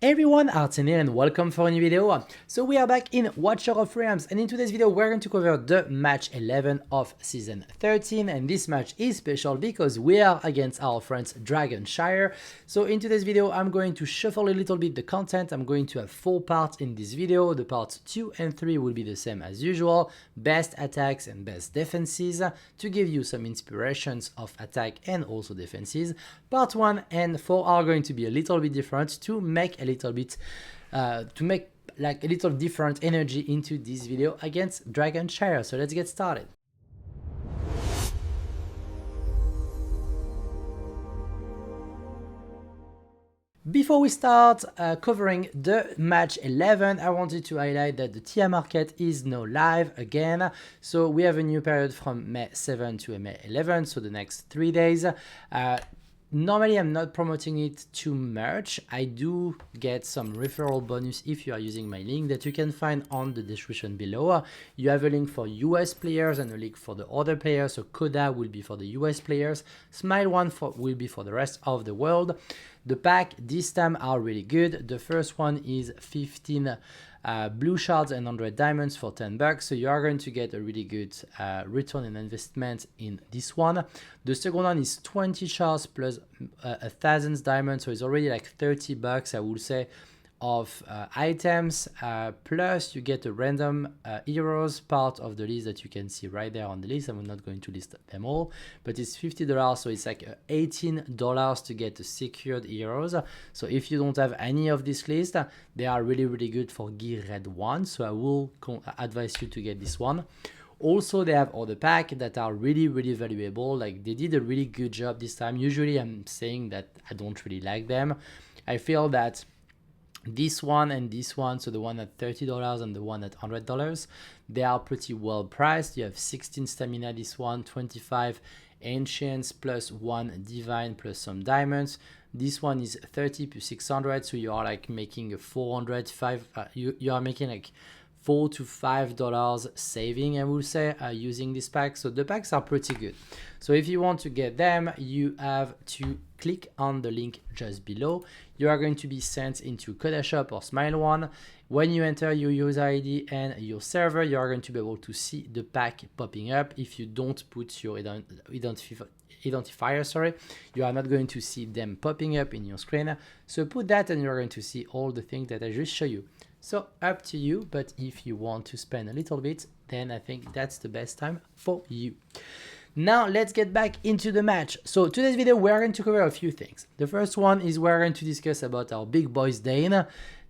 Everyone, Artysan here and welcome for a new video. So we are back in Watcher of Realms, and in today's video we're going to cover the match 11 of season 13, and this match is special because we are against our friends DragonShire. So in today's video I'm going to shuffle a little bit the content. I'm going to have 4 parts in this video. The parts 2 and 3 will be the same as usual, best attacks and best defenses, to give you some inspirations of attack and also defenses. Part 1 and 4 are going to be a little bit different to make a little bit like a little different energy into this video against DragonShire. So let's get started. Before we start covering the match 11, I wanted to highlight that the TIA market is now live again. So we have a new period from May 7 to May 11, so the next 3 days. Normally, I'm not promoting it too much. I do get some referral bonus if you are using my link that you can find on the description below. You have a link for US players and a link for the other players. So Coda will be for the US players. Smile one will be for the rest of the world. The pack this time are really good. The first one is 15 blue shards and 100 diamonds for 10 bucks. So you are going to get a really good return on investment in this one. The second one is 20 shards plus 1,000 diamonds. So it's already like 30 bucks, I would say, of items. Plus you get a random heroes part of the list that you can see right there on the list. I'm not going to list them all, but it's $50, so it's like $18 to get the secured heroes. So if you don't have any of this list, they are really good for gear red 1, so I will advise you to get this one. Also, they have other packs that are really valuable. Like, they did a really good job this time. Usually I'm saying that I don't really like them. I feel that this one and this one, so the one at $30 and the one at $100, they are pretty well priced. You have 16 stamina, this one, 25 ancients plus 1 divine plus some diamonds. This one is 30 plus 600, so you are like making a 400, you are making like $4 to $5 saving, I would say, using this pack. So the packs are pretty good. So if you want to get them, you have to click on the link just below. You are going to be sent into Coda Shop or Smile One. When you enter your user ID and your server, you are going to be able to see the pack popping up. If you don't put your identifier, sorry, you are not going to see them popping up in your screen. So put that and you're going to see all the things that I just show you. So up to you, but if you want to spend a little bit, then I think that's the best time for you. Now let's get back into the match. So today's video we're going to cover a few things. The first one is we're going to discuss about our big boys Dane.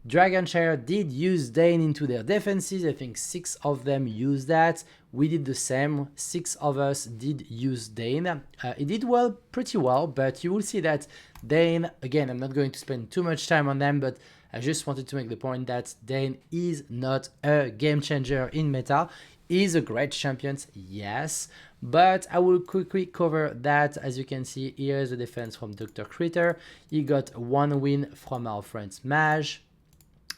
DragonShire did use Dane into their defenses. I think 6 of them used that. We did the same. 6 of us did use Dane. It did well, pretty well, but you will see that Dane, again, I'm not going to spend too much time on them, but I just wanted to make the point that Dane is not a game changer in meta. He's a great champion, yes, but I will quickly cover that. As you can see, here is the defense from Dr. Critter. He got 1 win from our friends Mage.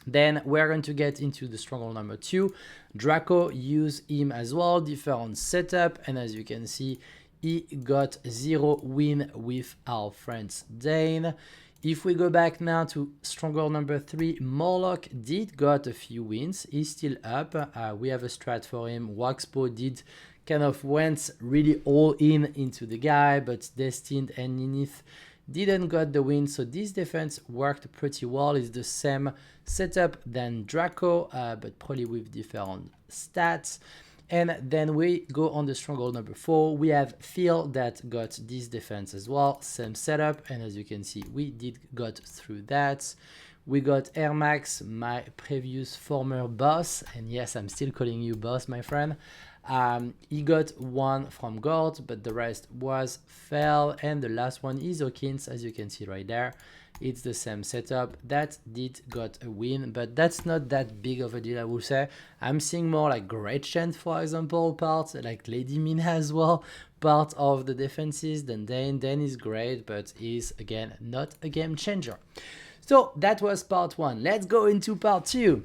Then we're going to get into the stronghold number 2. Draco used him as well, different setup, and as you can see, he got 0 win with our friends Dane. If we go back now to stronghold number 3, Morlock did got a few wins. He's still up. We have a strat for him. Waxpo did kind of went really all in into the guy, but Destined and Ninith didn't got the win. So this defense worked pretty well. It's the same setup than Draco, but probably with different stats. And then we go on the stronghold number 4. We have Phil that got this defense as well, same setup, and as you can see, we did got through that. We got Airmax, my previous former boss, and yes, I'm still calling you boss, my friend. He got 1 from Gord, but the rest was fail, and the last one is Hawkins, as you can see right there. It's the same setup. That did got a win, but that's not that big of a deal, I would say. I'm seeing more like Great Chant, for example, parts, like Lady Mina as well, part of the defenses than Dane. Dane is great, but is, again, not a game changer. So that was part 1. Let's go into part 2.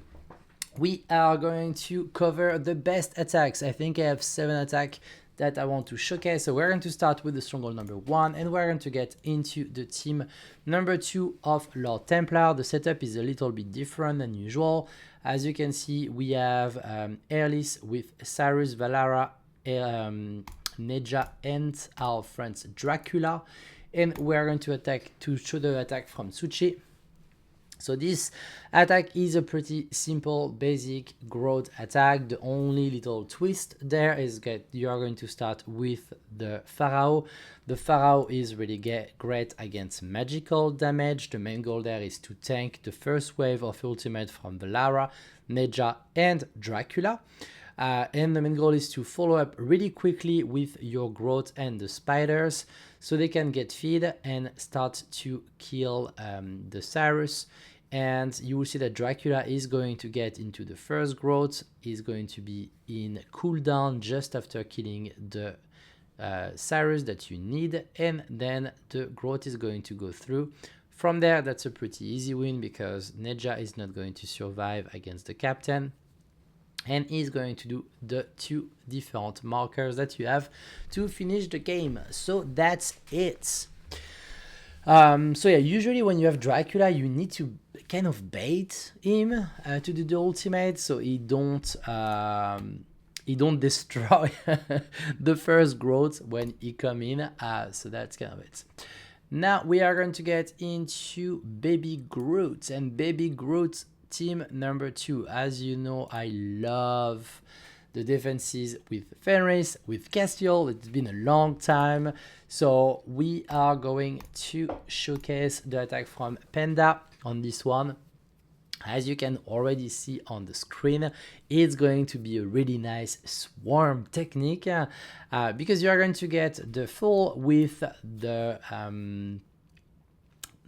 We are going to cover the best attacks. I think I have 7 attacks that I want to showcase. So we're going to start with the stronghold number 1, and we're going to get into the team number 2 of Lord Templar. The setup is a little bit different than usual. As you can see, we have Airless with Cyrus, Valara, Neja, and our friends Dracula. And we're going to attack to show the attack from Suchi. So this attack is a pretty simple, basic growth attack. The only little twist there is that you are going to start with the Pharaoh. The Pharaoh is really great against magical damage. The main goal there is to tank the first wave of ultimate from Valara, Neja, and Dracula. And the main goal is to follow up really quickly with your growth and the spiders so they can get feed and start to kill the Cyrus. And you will see that Dracula is going to get into the first growth, is going to be in cooldown just after killing the Cyrus that you need, and then the growth is going to go through. From there, that's a pretty easy win because Neja is not going to survive against the captain, and is going to do the 2 different markers that you have to finish the game. So that's it. So yeah, usually when you have Dracula, you need to kind of bait him to do the ultimate, so he don't destroy the first growth when he come in. So that's kind of it. Now we are going to get into Baby Groot, and Baby Groot team number 2. As you know, I love the defenses with Fenris, with Castiel. It's been a long time. So we are going to showcase the attack from Panda on this one. As you can already see on the screen, it's going to be a really nice swarm technique because you are going to get the full with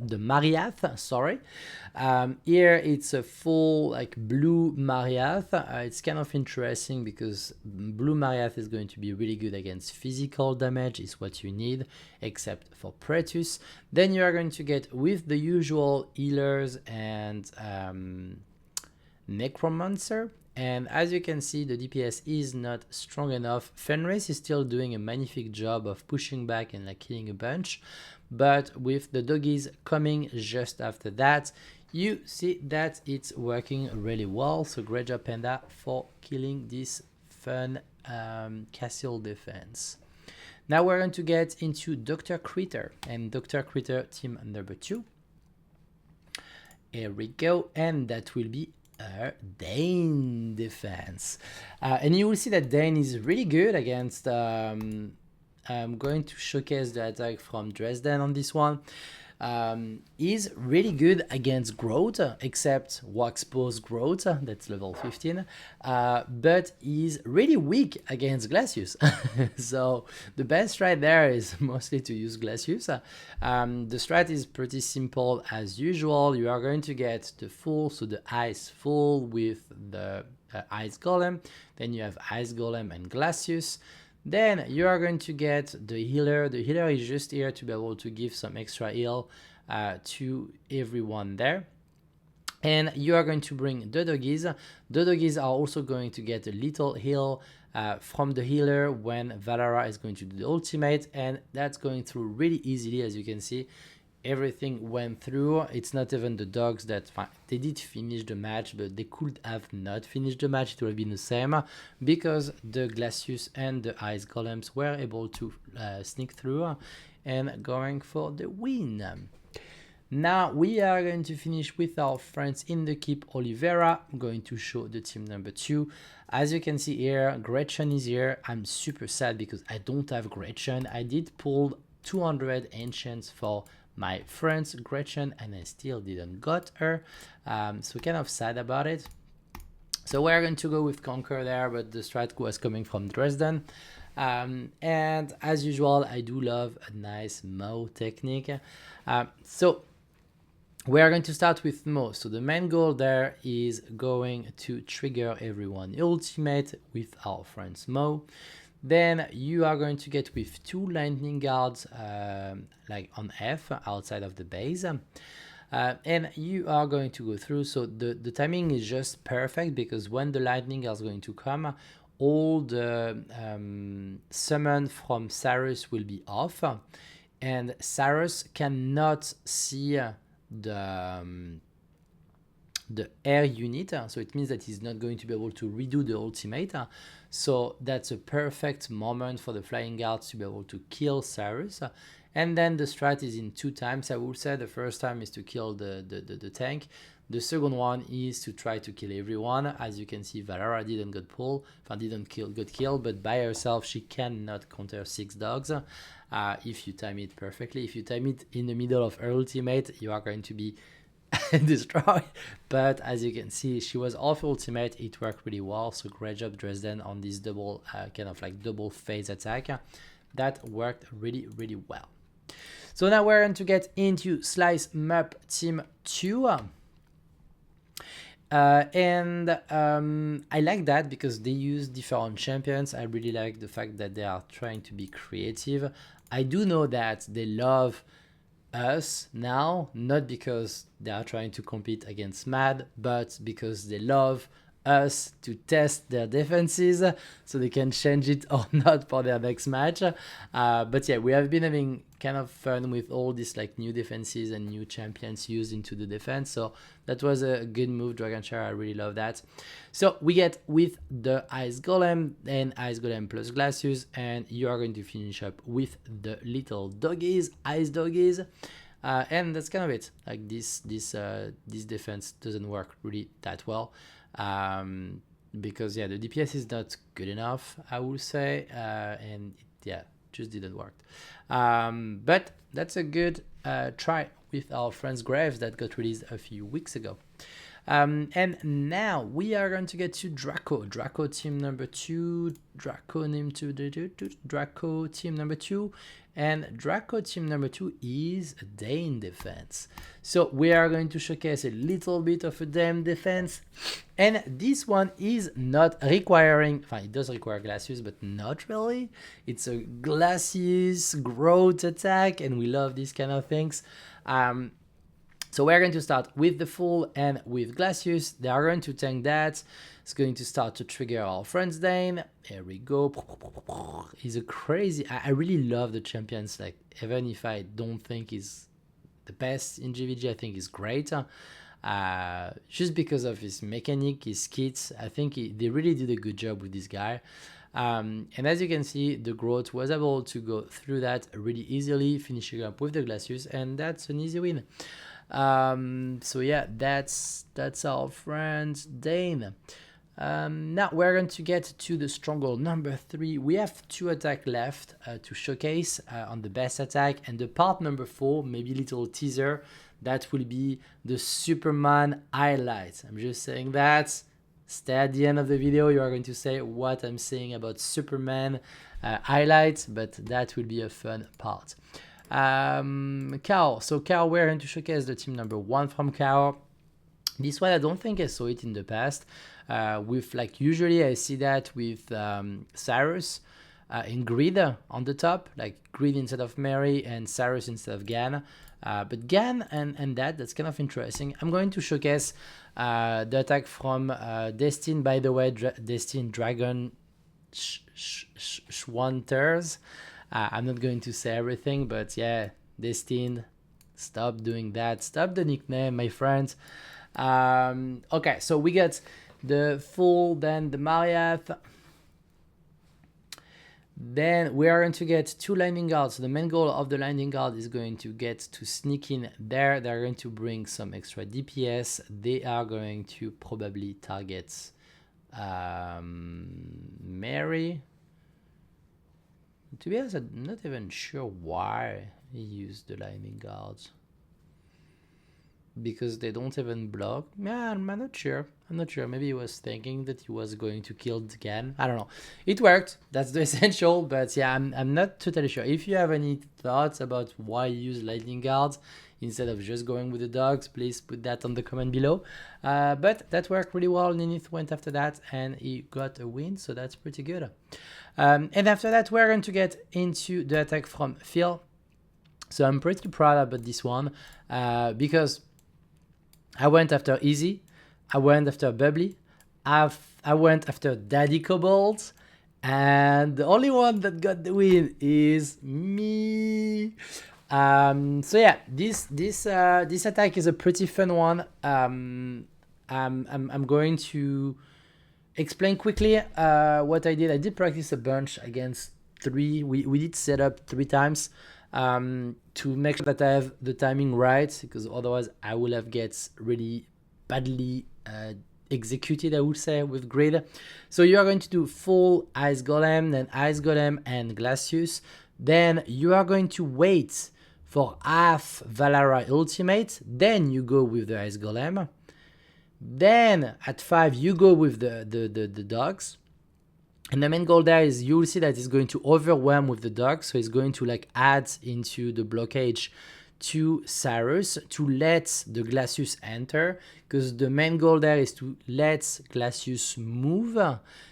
the Mariath, sorry. Here it's a full like blue Mariath. It's kind of interesting because blue Mariath is going to be really good against physical damage, is what you need, except for Pretus. Then you are going to get with the usual healers and Necromancer. And as you can see, the DPS is not strong enough. Fenris is still doing a magnific job of pushing back and like killing a bunch. But with the doggies coming just after that, you see that it's working really well. So great job, Panda, for killing this fun castle defense. Now we're going to get into Dr. Critter and Dr. Critter team number 2. Here we go, and that will be Dane defense. And you will see that Dane is really good against I'm going to showcase the attack from Dresden on this one. Is really good against growth, except wax pose growth, that's level 15, but is really weak against Glacius. So the best strat there is mostly to use Glacius. The strat is pretty simple as usual. You are going to get the full, so the ice full with the ice golem, then you have ice golem and Glacius. Then you are going to get the healer. The healer is just here to be able to give some extra heal to everyone there. And you are going to bring the doggies. The doggies are also going to get a little heal from the healer when Valara is going to do the ultimate. And that's going through really easily, as you can see. Everything went through. It's not even the dogs that they did finish the match, but they could have not finished the match. It would have been the same because the Glacius and the Ice Golems were able to sneak through and going for the win. Now we are going to finish with our friends in the keep, Olivera. I'm going to show the team number 2. As you can see here, Gretchen is here. I'm super sad because I don't have Gretchen. I did pull 200 ancients for my friends Gretchen and I still didn't got her, so kind of sad about it. So we're going to go with Conquer there, but the strat was coming from Dresden, and as usual I do love a nice Mo technique. So we are going to start with Mo. So the main goal there is going to trigger everyone ultimate with our friends Mo. Then you are going to get with 2 lightning guards like on F outside of the base. And you are going to go through. So the timing is just perfect because when the lightning is going to come, all the summon from Cyrus will be off, and Cyrus cannot see the air unit, so it means that he's not going to be able to redo the ultimate. So that's a perfect moment for the flying guards to be able to kill Cyrus. And then the strat is in 2 times. I would say the first time is to kill the tank. The second one is to try to kill everyone. As you can see, Valara didn't get pulled, didn't get killed, but by herself she cannot counter 6 dogs if you time it perfectly. If you time it in the middle of her ultimate, you are going to be destroyed. But as you can see, she was off ultimate. It worked really well. So great job, Dresden, on this double kind of like double phase attack. That worked really, really well. So now we're going to get into Slice Map Team 2. I like that because they use different champions. I really like the fact that they are trying to be creative. I do know that they love us now, not because they are trying to compete against Mad, but because they love us to test their defenses so they can change it or not for their next match. But yeah, we have been having kind of fun with all these like new defenses and new champions used into the defense. So that was a good move, DragonShire. I really love that. So we get with the Ice Golem and Ice Golem plus Glacius, and you are going to finish up with the little doggies, Ice Doggies. And that's kind of it. Like this defense doesn't work really that well. Because yeah, the DPS is not good enough, I would say, and yeah, just didn't work. But that's a good try with our friend's Graves that got released a few weeks ago. And now we are going to get to Draco team number 2, Draco team number 2, and Draco team number 2 is a Dane defense. So we are going to showcase a little bit of a Dane defense, and this one is not requiring, it does require Glacius, but not really. It's a Glacius growth attack, and we love these kind of things. So we're going to start with the full and with Glacius. They are going to tank that. It's going to start to trigger our friend's Dane. Here we go. He's a crazy... I really love the champions. Like, even if I don't think he's the best in GvG, I think he's great. Just because of his mechanic, his kits. I think they really did a good job with this guy. And as you can see, the growth was able to go through that really easily, finishing up with the Glacius, and that's an easy win. So yeah, that's our friend Dane. Now we're going to get to the stronghold number 3. We have 2 attacks left to showcase on the best attack, and the part number 4, maybe little teaser, that will be the Superman highlight. I'm just saying that. Stay at the end of the video. You are going to say what I'm saying about Superman highlights, but that will be a fun part. Cow. So Cow, we're going to showcase the team number 1 from Cow. This one, I don't think I saw it in the past. With like usually I see that with Cyrus in Grid on the top, like Grid instead of Mary and Cyrus instead of Gan. But Gan and that's kind of interesting. I'm going to showcase the attack from Destine, by the way, Destine Dragon Schwanters. I'm not going to say everything, but yeah, Destine, stop doing that. Stop the nickname, my friends. Okay, so we got the full, then the Mariath. Then we are going to get 2 Lightning Guards. So the main goal of the Lightning Guard is going to get to sneak in there. They're going to bring some extra DPS. They are going to probably target Mary. To be honest, I'm not even sure why he used the Lightning Guards. Because they don't even block. Yeah, I'm not sure. Maybe he was thinking that he was going to kill Gan. I don't know. It worked. That's the essential. But yeah, I'm not totally sure. If you have any thoughts about why you use Lightning Guards instead of just going with the dogs, please put that on the comment below. But that worked really well. Ninith went after that and he got a win. So that's pretty good. And after that, we're going to get into the attack from Phil. So I'm pretty proud about this one because I went after Easy, I went after Bubbly, I went after Daddy Kobold, and the only one that got the win is me. So yeah, this attack is a pretty fun one. I'm going to explain quickly what I did. I did practice a bunch against 3. We did set up 3 times to make sure that I have the timing right, because otherwise I will have gets really badly executed, I would say, with grid. So you are going to do full Ice Golem, then Ice Golem and Glacius. Then you are going to wait for half Valara ultimate, then you go with the Ice Golem. Then at 5 you go with the dogs. And the main goal there is you'll see that it's going to overwhelm with the dogs, so it's going to like add into the blockage to Cyrus to let the Glacius enter, because the main goal there is to let Glacius move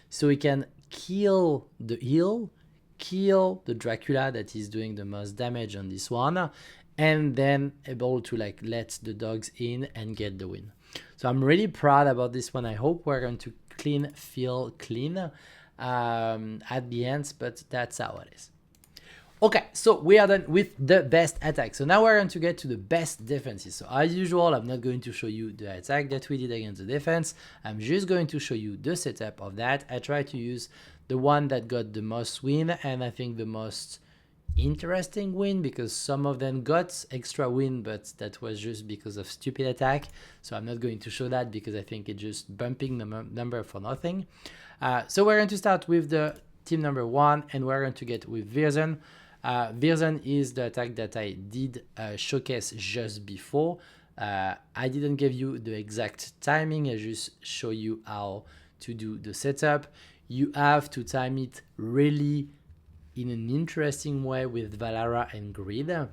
so he can kill the heal, kill the Dracula that is doing the most damage on this one, and then able to like let the dogs in and get the win. So I'm really proud about this one. I hope we're going to feel clean at the end, but that's how it is. Okay, so we are done with the best attack. So now we're going to get to the best defenses. So as usual, I'm not going to show you the attack that we did against the defense. I'm just going to show you the setup of that. I try to use the one that got the most win, and I think the most interesting win, because some of them got extra win, but that was just because of stupid attack. So I'm not going to show that because I think it's just bumping the number for nothing. So we're going to start with the team number 1, and we're going to get with Viersen. Viersen is the attack that I did showcase just before. I didn't give you the exact timing, I just show you how to do the setup. You have to time it really in an interesting way with Valara and Grid.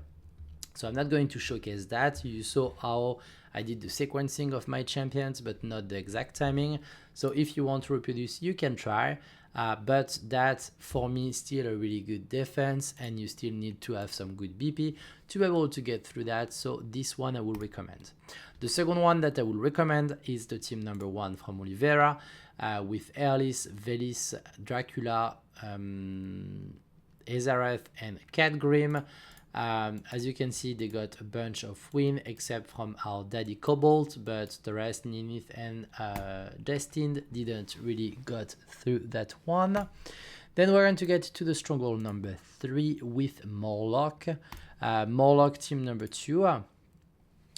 So I'm not going to showcase that. You saw how I did the sequencing of my champions, but not the exact timing. So if you want to reproduce, you can try. But that, for me, still a really good defense, and you still need to have some good BP to be able to get through that. So this one I will recommend. The second one that I will recommend is the team number 1 from Oliveira, with Erlis, Velis, Dracula, Ezareth and Catgrim. As you can see, they got a bunch of win except from our Daddy Cobalt, but the rest, Ninith and Destined, didn't really got through that one. Then we're going to get to the stronghold number 3 with Morlock. Morlock team number 2.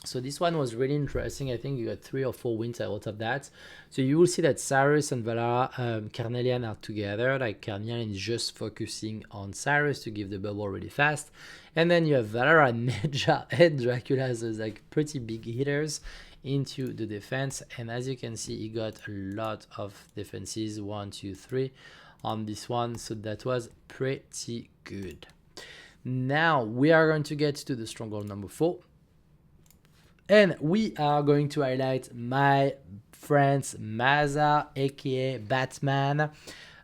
So this one was really interesting. I think you got 3 or 4 wins out of that. So you will see that Cyrus and Valara, Carnelian are together. Like Carnelian is just focusing on Cyrus to give the bubble really fast. And then you have Valara, Neja, and Dracula, so it's like pretty big hitters into the defense. And as you can see, he got a lot of defenses, 1, 2, 3 on this one. So that was pretty good. Now we are going to get to the stronghold number 4. And we are going to highlight my friends Maza, aka Batman.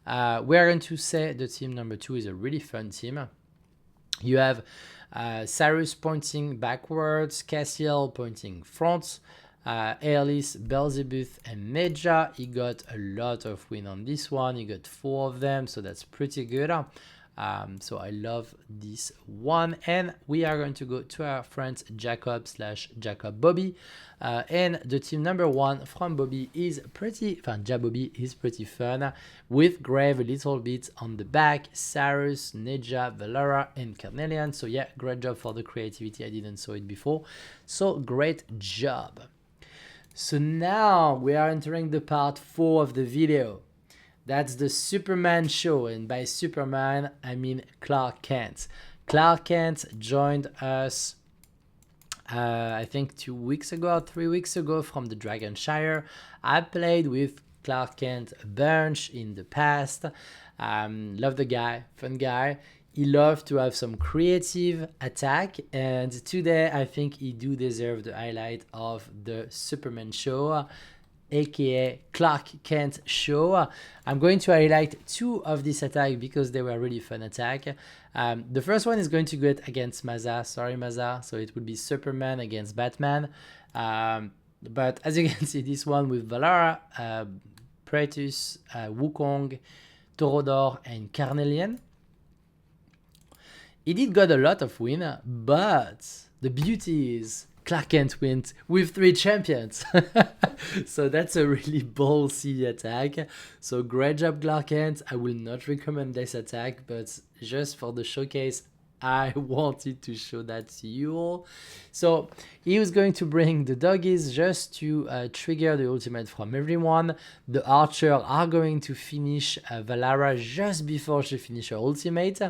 We are going to say the team number 2 is a really fun team. You have Cyrus pointing backwards, Cassiel pointing front, Erlis, Belzebuth, and Neja. He got a lot of win on this one. He got 4 of them, so that's pretty good. So I love this one, and we are going to go to our friends Jacob / Jacob Bobby, and the team number 1 from Bobby is pretty fun. Jabobby is pretty fun, with Grave a little bit on the back, Cyrus, Neja, Valara, and Carnelian. So yeah, great job for the creativity. I didn't saw it before, so great job. So now we are entering the part 4 of the video. That's the Superman show, and by Superman I mean Clark Kent. Clark Kent joined us I think 2 weeks ago or 3 weeks ago from the DragonShire. I played with Clark Kent a bunch in the past. Love the guy, fun guy. He loves to have some creative attack, and today I think he do deserve the highlight of the Superman show, aka Clark Kent show. I'm going to highlight 2 of this attack because they were really fun attack. The first one is going to go against Maza. Sorry Maza. So it would be Superman against Batman. But as you can see, this one with Valara, Praetus, Wukong, Torodor, and Carnelian. He did got a lot of win, but the beauty is ClarkKent wins with 3 champions. So that's a really ballsy attack. So great job, ClarkKent. I will not recommend this attack, but just for the showcase, I wanted to show that to you all. So he was going to bring the doggies just to trigger the ultimate from everyone. The archer are going to finish Valara just before she finishes her ultimate.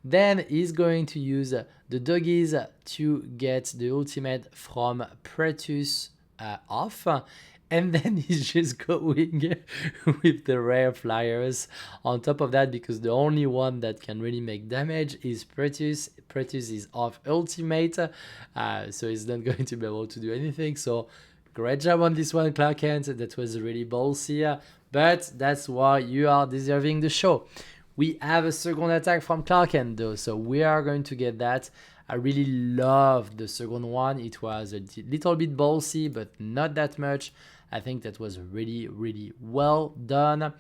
Then he's going to use the doggies to get the ultimate from Praetus off. And then he's just going with the rare flyers on top of that, because the only one that can really make damage is Praetus. Praetus is off ultimate, so he's not going to be able to do anything. So great job on this one, ClarkKent. That was really ballsy, but that's why you are deserving the show. We have a second attack from ClarkKent though, so we are going to get that. I really loved the second one. It was a little bit ballsy, but not that much. I think that was really, really well done.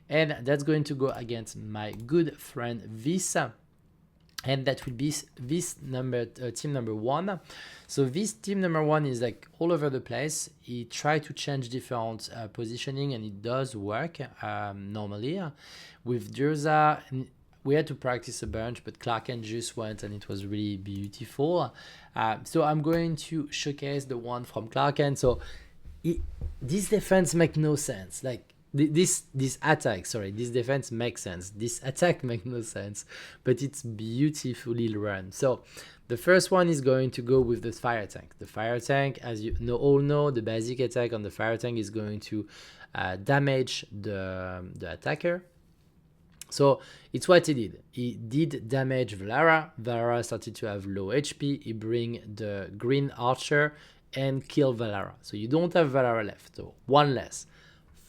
And that's going to go against my good friend Visa. And that will be this team number 1. So this team number 1 is like all over the place. He tried to change different positioning, and it does work normally. With Durza, we had to practice a bunch, but ClarkKent just went and it was really beautiful. So I'm going to showcase the one from ClarkKent. So this defense makes no sense. Like this attack, sorry, this defense makes sense. This attack makes no sense, but it's beautifully run. So the first one is going to go with the fire tank. The fire tank, as you all know, the basic attack on the fire tank is going to damage the attacker. So it's what he did. He did damage Valara. Valara started to have low HP. He bring the green archer and kill Valara. So you don't have Valara left. So 1 less.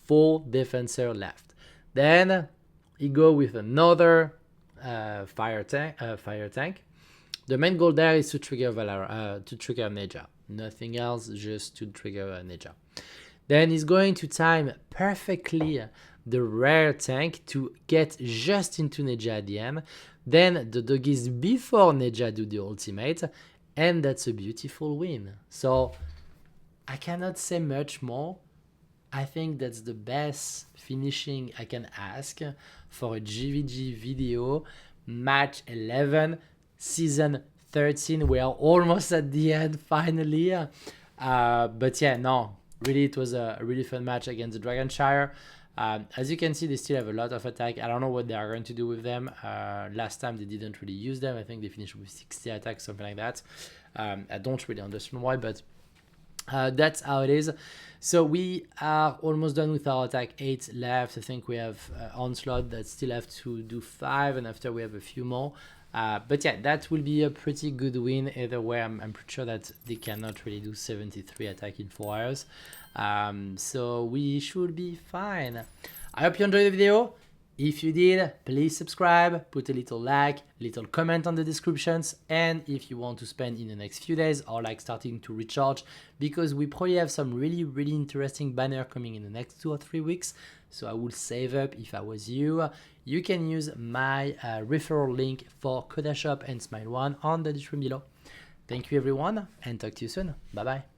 4 defensor left. Then he go with another fire tank. The main goal there is to trigger Valara, to trigger Neja. Nothing else, just to trigger Neja. Then he's going to time perfectly the rare tank to get just into Neja at the end. Then the doggies before Neja do the ultimate, and that's a beautiful win. So I cannot say much more. I think that's the best finishing I can ask for a GvG video. Match 11, season 13. We are almost at the end finally. But yeah, no, really it was a really fun match against the DragonShire. As you can see, they still have a lot of attack. I don't know what they are going to do with them. Last time they didn't really use them. I think they finished with 60 attacks, something like that. I don't really understand why, but that's how it is. So we are almost done with our attack. 8 left. I think we have Onslaught that still have to do 5, and after we have a few more. But yeah, that will be a pretty good win either way. I'm pretty sure that they cannot really do 73 attack in 4 hours. So we should be fine. I hope you enjoyed the video. If you did, please subscribe, put a little like, little comment on the descriptions, and if you want to spend in the next few days or like starting to recharge, because we probably have some really interesting banner coming in the next 2 or 3 weeks, so I will save up if I was you. You can use my referral link for CodaShop and Smile1 on the description below. Thank you everyone, and talk to you soon. Bye bye.